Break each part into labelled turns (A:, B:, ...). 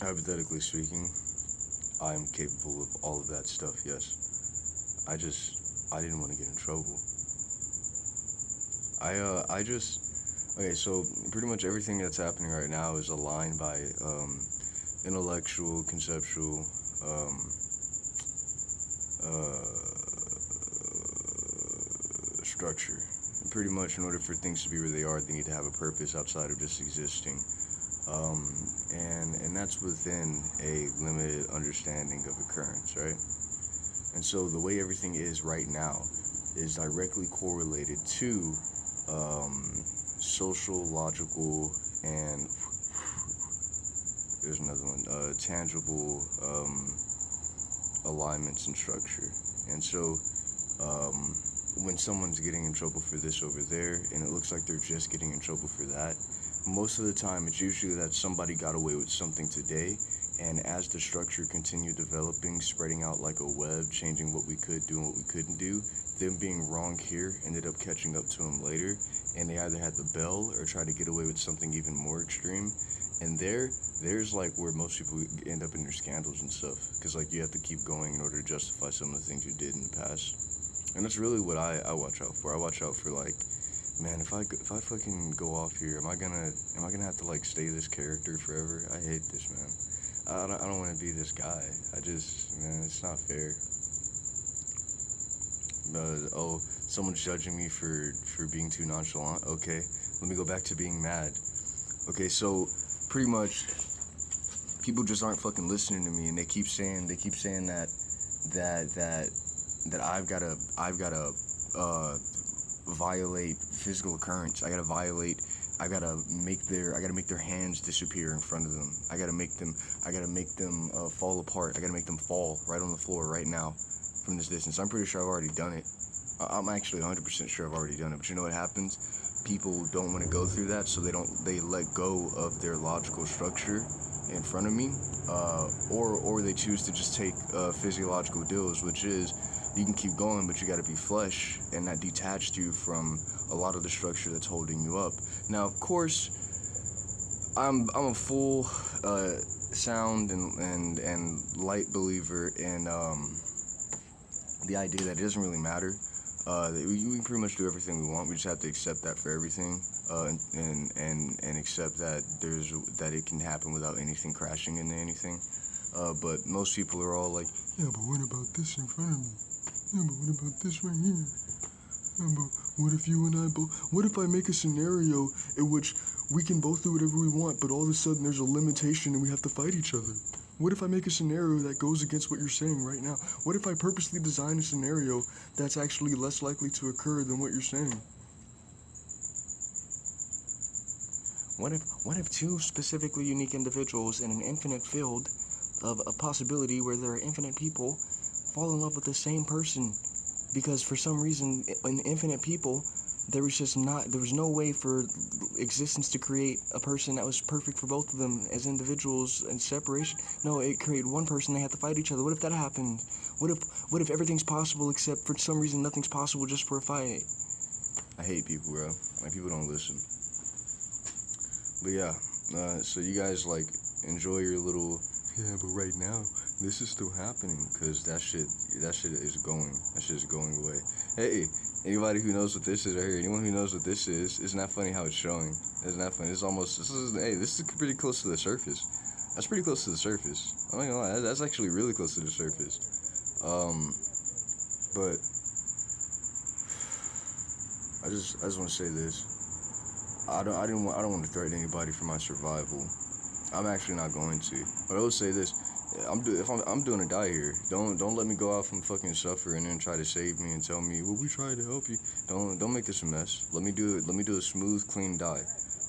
A: Hypothetically speaking, I am capable of all of that stuff, yes. I didn't want to get in trouble. I just, okay, so pretty much everything that's happening right now is aligned by intellectual, conceptual, um, structure. And pretty much, in order for things to be where they are, they need to have a purpose outside of just existing. Um, and that's within a limited understanding of occurrence, right? And so the way everything is right now is directly correlated to social, logical, and there's another one, tangible alignments and structure. And so um, when someone's getting in trouble for this over there, and it looks like they're just getting in trouble for that, most of the time it's usually that somebody got away with something today, and as the structure continued developing, spreading out like a web, changing what we could do and what we couldn't do, them being wrong here ended up catching up to them later, and they either had the bell or tried to get away with something even more extreme. And there's like where most people end up in their scandals and stuff, because like you have to keep going in order to justify some of the things you did in the past. And that's really what I watch out for. I watch out for like, man, if I fucking go off here, am I gonna have to like stay this character forever? I hate this, man. I don't want to be this guy. Man, it's not fair. Oh, someone's judging me for being too nonchalant. Okay, let me go back to being mad. Okay, so pretty much people just aren't fucking listening to me, and they keep saying that that that I've gotta violate physical occurrence. I gotta make their hands disappear in front of them. I gotta make them fall apart. I gotta make them fall right on the floor right now from this distance. I'm pretty sure I've already done it. I'm actually 100% sure I've already done it. But you know what happens? People don't want to go through that, so they let go of their logical structure in front of me, or they choose to just take physiological deals, which is you can keep going, but you got to be flesh, and that detached you from a lot of the structure that's holding you up. Now, of course, I'm a full sound and light believer in the idea that it doesn't really matter. That we can pretty much do everything we want. We just have to accept that for everything, and accept that that it can happen without anything crashing into anything. But most people are all like, yeah, but what about this in front of me? Yeah, but what about this right here? Yeah, but what if you and I both? What if I make a scenario in which we can both do whatever we want, but all of a sudden there's a limitation and we have to fight each other? What if I make a scenario that goes against what you're saying right now? What if I purposely design a scenario that's actually less likely to occur than what you're saying? What if two specifically unique individuals in an infinite field of a possibility where there are infinite people fall in love with the same person? Because for some reason, in infinite people, there was no way for existence to create a person that was perfect for both of them as individuals and separation. No, it created one person. They had to fight each other. What if that happened? What if everything's possible except for some reason nothing's possible just for a fight? I hate people, bro. Like, people don't listen. But yeah, so you guys like enjoy your little, yeah, but right now this is still happening, because that shit is going away. Hey, anybody who knows what this is right here, anyone who knows what this is, isn't that funny how it's showing? Isn't that funny? This is pretty close to the surface. That's pretty close to the surface. I'm not gonna lie, that's actually really close to the surface. Um, but I just want to say this. I don't want to threaten anybody for my survival. I'm actually not going to. But I will say this: if I'm doing a die here, don't let me go off and fucking suffer and then try to save me and tell me, well, we tried to help you. Don't make this a mess. Let me do it. Let me do a smooth, clean die.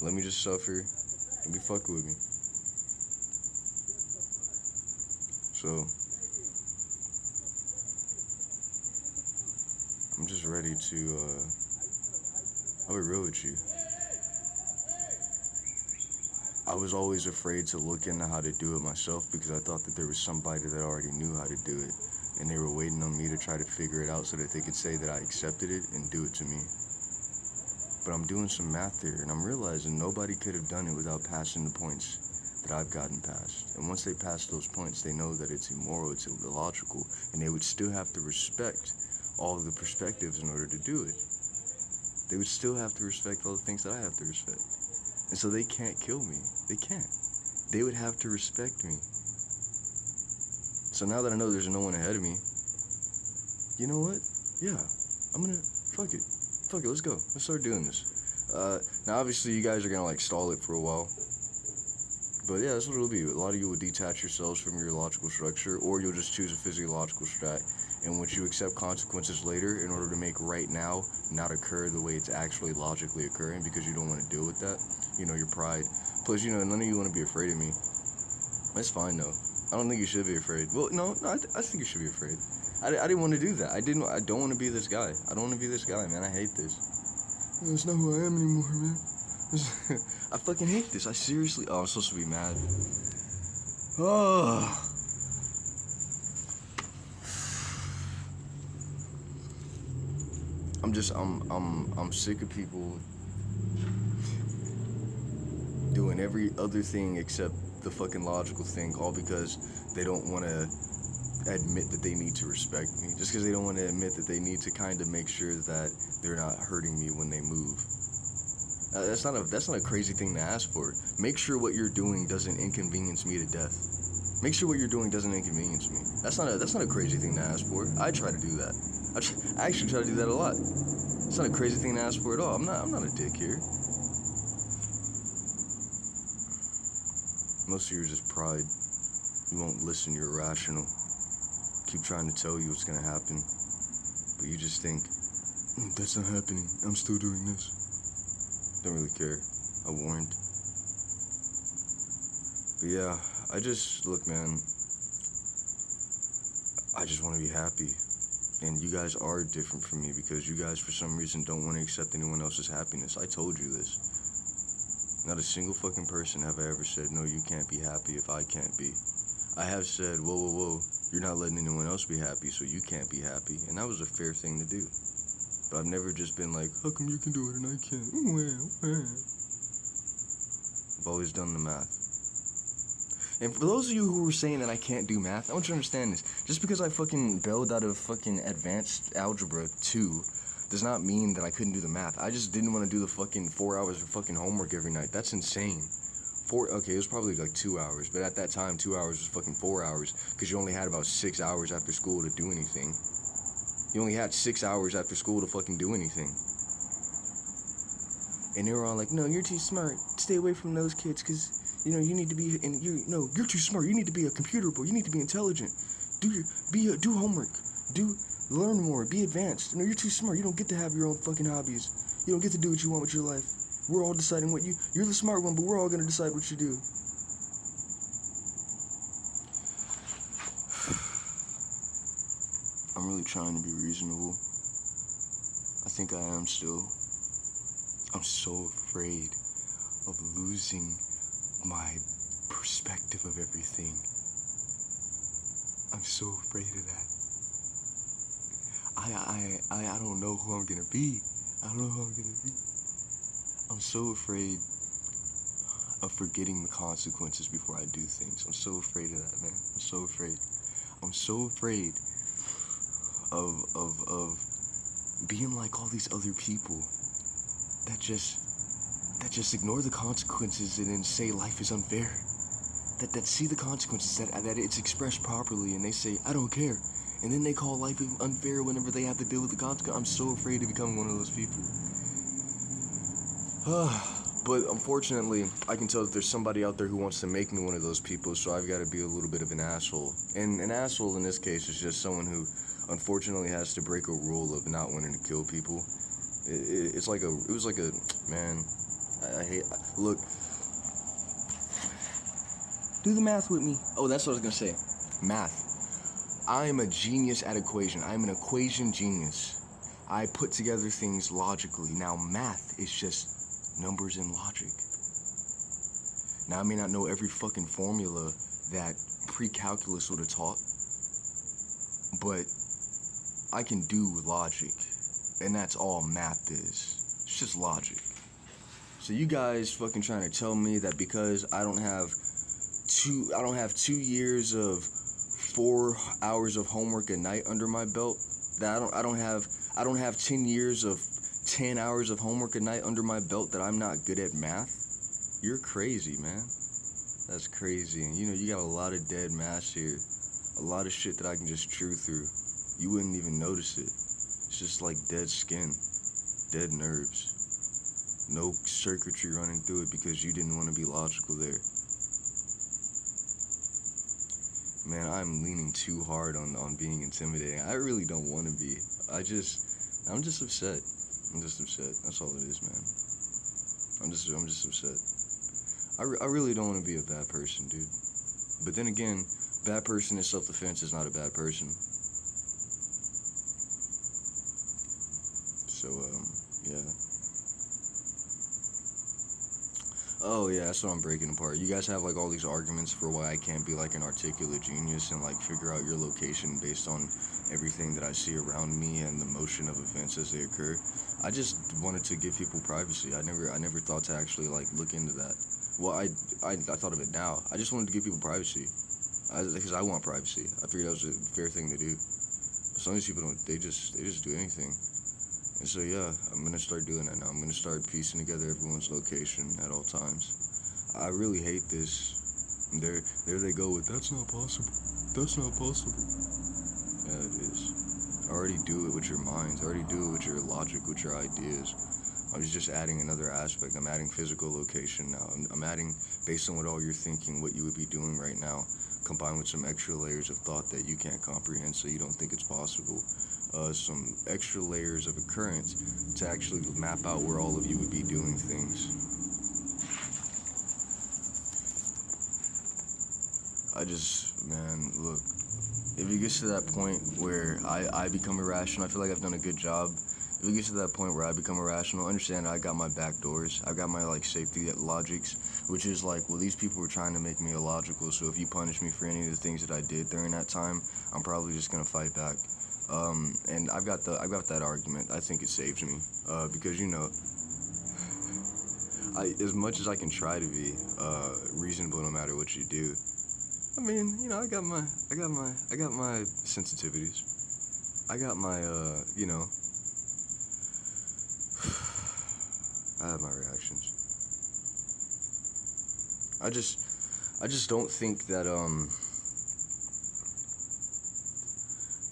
A: Let me just suffer. Don't be fucking with me. So I'm just ready to. I'll be real with you. I was always afraid to look into how to do it myself, because I thought that there was somebody that already knew how to do it, and they were waiting on me to try to figure it out so that they could say that I accepted it and do it to me. But I'm doing some math here, and I'm realizing nobody could have done it without passing the points that I've gotten past. And once they pass those points, they know that it's immoral, it's illogical, and they would still have to respect all of the perspectives in order to do it. They would still have to respect all the things that I have to respect. And so they can't kill me. They can't. They would have to respect me. So now that I know there's no one ahead of me, you know what? Yeah, I'm gonna, fuck it, let's go. Let's start doing this. Now obviously you guys are gonna like stall it for a while. But yeah, that's what it'll be. A lot of you will detach yourselves from your logical structure, or you'll just choose a physiological strat in which you accept consequences later in order to make right now not occur the way it's actually logically occurring, because you don't want to deal with that. You know, your pride. Plus, you know, none of you want to be afraid of me. That's fine though. I don't think you should be afraid. Well, no, I think you should be afraid. I didn't want to do that. I don't want to be this guy. I don't want to be this guy, man. I hate this. That's not who I am anymore, man. I fucking hate this. I seriously. Oh, I'm supposed to be mad. Oh. I'm sick of people doing every other thing except the fucking logical thing, all because they don't want to admit that they need to respect me. Just because they don't want to admit that they need to kind of make sure that they're not hurting me when they move. That's not a crazy thing to ask for. Make sure what you're doing doesn't inconvenience me to death. Make sure what you're doing doesn't inconvenience me. That's not a crazy thing to ask for. I try to do that. I actually try to do that a lot. It's not a crazy thing to ask for at all. I'm not a dick here. Most of you are just pride. You won't listen. You're irrational. Keep trying to tell you what's gonna happen, but you just think, that's not happening. I'm still doing this. Don't really care. I warned. But yeah, look, man, I just want to be happy. And you guys are different from me because you guys, for some reason, don't want to accept anyone else's happiness. I told you this. Not a single fucking person have I ever said, no, you can't be happy if I can't be. I have said, whoa, you're not letting anyone else be happy, so you can't be happy. And that was a fair thing to do. But I've never just been like, how come you can do it and I can't? I've always done the math. And for those of you who were saying that I can't do math, I want you to understand this. Just because I fucking bailed out of fucking advanced algebra 2 does not mean that I couldn't do the math. I just didn't want to do the fucking 4 hours of fucking homework every night. That's insane. Okay, it was probably like 2 hours, but at that time, 2 hours was fucking 4 hours, because you only had about 6 hours after school to do anything. You only had 6 hours after school to fucking do anything. And they were all like, no, you're too smart. Stay away from those kids, because, you know, you need to be, you're too smart. You need to be a computer boy. You need to be intelligent. Do homework. Learn more. Be advanced. No, you're too smart. You don't get to have your own fucking hobbies. You don't get to do what you want with your life. We're all deciding what you're the smart one, but we're all going to decide what you do. I'm really trying to be reasonable. I think I am still. I'm so afraid of losing my perspective of everything. I'm so afraid of that. I don't know who I'm going to be. I don't know who I'm going to be. I'm so afraid of forgetting the consequences before I do things. I'm so afraid of that, man. I'm so afraid. I'm so afraid of being like all these other people that just ignore the consequences and then say life is unfair. That see the consequences, that it's expressed properly, and they say, I don't care. And then they call life unfair whenever they have to deal with the consequences. I'm so afraid to become one of those people. But unfortunately, I can tell that there's somebody out there who wants to make me one of those people, so I've got to be a little bit of an asshole. And an asshole in this case is just someone who unfortunately has to break a rule of not wanting to kill people. It was like a, man, look, do the math with me. Oh, that's what I was going to say. Math. I am a genius at equation. I'm an equation genius. I put together things logically. Now, math is just numbers and logic. Now, I may not know every fucking formula that pre-calculus would have taught, but I can do logic, and that's all math is. It's just logic. So you guys fucking trying to tell me that because I don't have I don't have 2 years of 4 hours of homework a night under my belt. That I don't have 10 years of 10 hours of homework a night under my belt that I'm not good at math. You're crazy, man. That's crazy. And you got a lot of dead mass here. A lot of shit that I can just chew through. You wouldn't even notice it. It's just like dead skin, dead nerves. No circuitry running through it because you didn't want to be logical there. Man, I'm leaning too hard on being intimidating. I really don't want to be. I'm just upset. I'm just upset. That's all it is, man. I'm just upset. I really don't want to be a bad person, dude. But then again, bad person in self-defense is not a bad person. So, yeah. Oh yeah, that's what I'm breaking apart. You guys have like all these arguments for why I can't be like an articulate genius and like figure out your location based on everything that I see around me and the motion of events as they occur. I just wanted to give people privacy. I never thought to actually like look into that. Well, I thought of it now. I just wanted to give people privacy, because I want privacy. I figured that was a fair thing to do. But some of these people don't. They just do anything. And so yeah, I'm gonna start doing that now. I'm gonna start piecing together everyone's location at all times. I really hate this. There they go with that's not possible. That's not possible. Yeah, it is. I already do it with your minds. I already do it with your logic, with your ideas. I was just adding another aspect. I'm adding physical location now. I'm adding, based on what all you're thinking, what you would be doing right now, combined with some extra layers of thought that you can't comprehend, so you don't think it's possible. Some extra layers of occurrence to actually map out where all of you would be doing things. Man, look, if it gets to that point where I become irrational, I feel like I've done a good job. If it gets to that point where I become irrational, understand I got my back doors. I got my like safety logics, which is like, well, these people were trying to make me illogical, so if you punish me for any of the things that I did during that time, I'm probably just gonna fight back. And I've got that argument. I think it saves me, because as much as I can try to be reasonable no matter what you do. I mean, I got my sensitivities. I got my I have my reactions. I just don't think that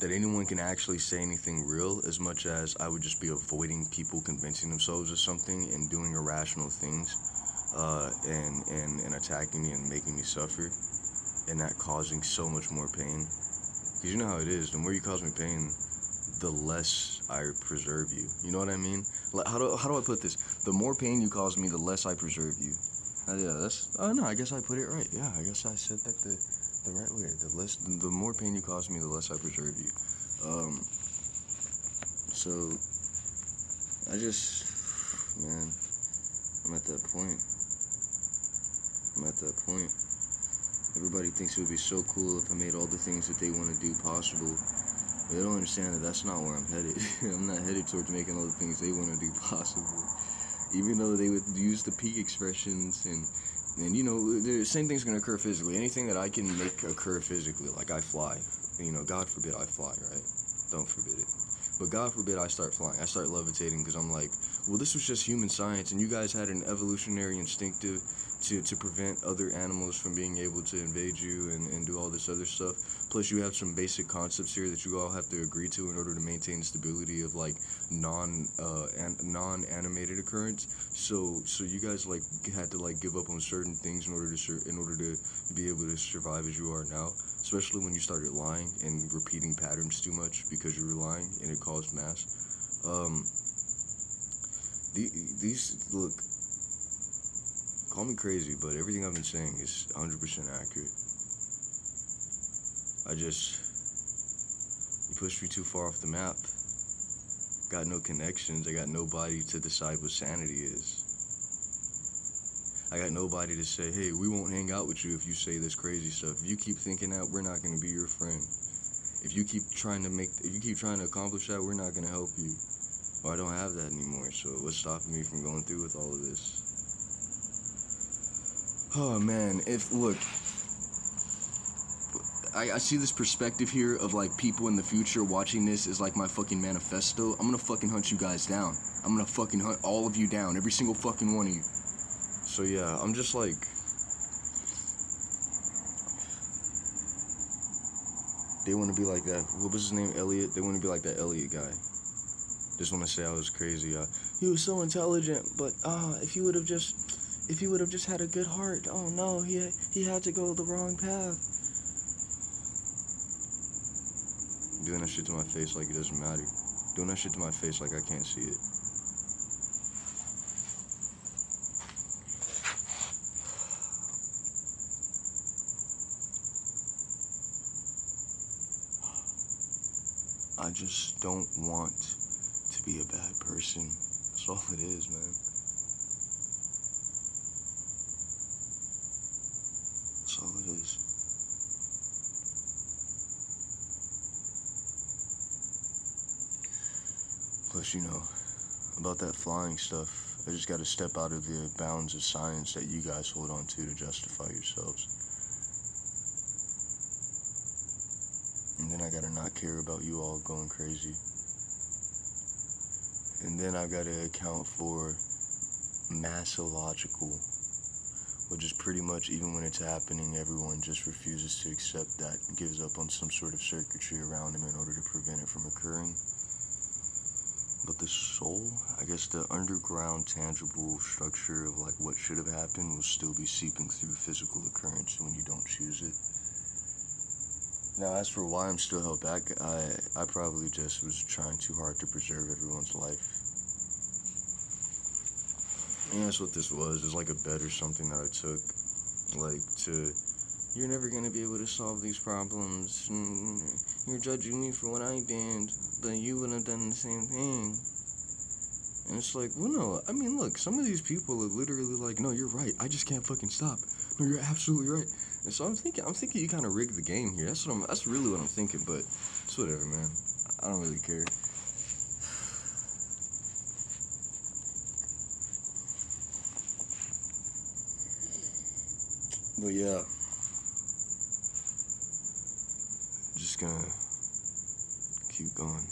A: that anyone can actually say anything real, as much as I would just be avoiding people convincing themselves of something and doing irrational things, and attacking me and making me suffer, and that causing so much more pain. Because you know how it is, the more you cause me pain, the less I preserve you. You know what I mean? Like, how do I put this? The more pain you cause me, the less I preserve you. No, I guess I put it right. Yeah, I guess I said that the right way. The more pain you cause me, the less I preserve you. So man, I'm at that point. Everybody thinks it would be so cool if I made all the things that they want to do possible. They don't understand that that's not where I'm headed. I'm not headed towards making all the things they want to do possible. Even though they would use the peak expressions and the same thing's going to occur physically. Anything that I can make occur physically, like I fly. God forbid I fly, right? Don't forbid it. But God forbid I start flying. I start levitating because I'm like, well, this was just human science, and you guys had an evolutionary instinctive to prevent other animals from being able to invade you and do all this other stuff. Plus, you have some basic concepts here that you all have to agree to in order to maintain stability of like non-animated occurrence. So you guys like had to like give up on certain things in order to be able to survive as you are now. Especially when you started lying and repeating patterns too much because you were lying and it caused mass. Look, call me crazy, but everything I've been saying is 100% accurate. You pushed me too far off the map. Got no connections. I got nobody to decide what sanity is. I got nobody to say, hey, we won't hang out with you if you say this crazy stuff. If you keep thinking that, we're not going to be your friend. If you keep trying to accomplish that, we're not going to help you. Well, I don't have that anymore, so what's stopping me from going through with all of this? Oh, man, I see this perspective here of like people in the future watching this is like my fucking manifesto. I'm gonna fucking hunt you guys down. I'm gonna fucking hunt all of you down, every single fucking one of you. So yeah, I'm just like, they want to be like that. What was his name? Elliot. They want to be like that Elliot guy. Just want to say I was crazy. He was so intelligent, but if he would have just had a good heart. Oh no, he had to go the wrong path. Doing that shit to my face like it doesn't matter. Doing that shit to my face like I can't see it. I just don't want to be a bad person. That's all it is, man. That's all it is. Plus, you know, about that flying stuff, I just gotta step out of the bounds of science that you guys hold on to justify yourselves. And then I gotta not care about you all going crazy. And then I gotta account for massological, which is pretty much, even when it's happening, everyone just refuses to accept that and gives up on some sort of circuitry around them in order to prevent it from occurring. But the soul, I guess the underground tangible structure of like what should have happened will still be seeping through physical occurrence when you don't choose it. Now, as for why I'm still held back, I probably just was trying too hard to preserve everyone's life. And that's what this was. It's like a bet or something that I took. Like, you're never gonna be able to solve these problems. You're judging me for what I did, but you would have done the same thing. And it's like, well, no, I mean, look, some of these people are literally like, no, you're right. I just can't fucking stop. No, you're absolutely right. And so I'm thinking you kind of rigged the game here. That's really what I'm thinking, but it's whatever, man. I don't really care. But yeah, just gonna keep going.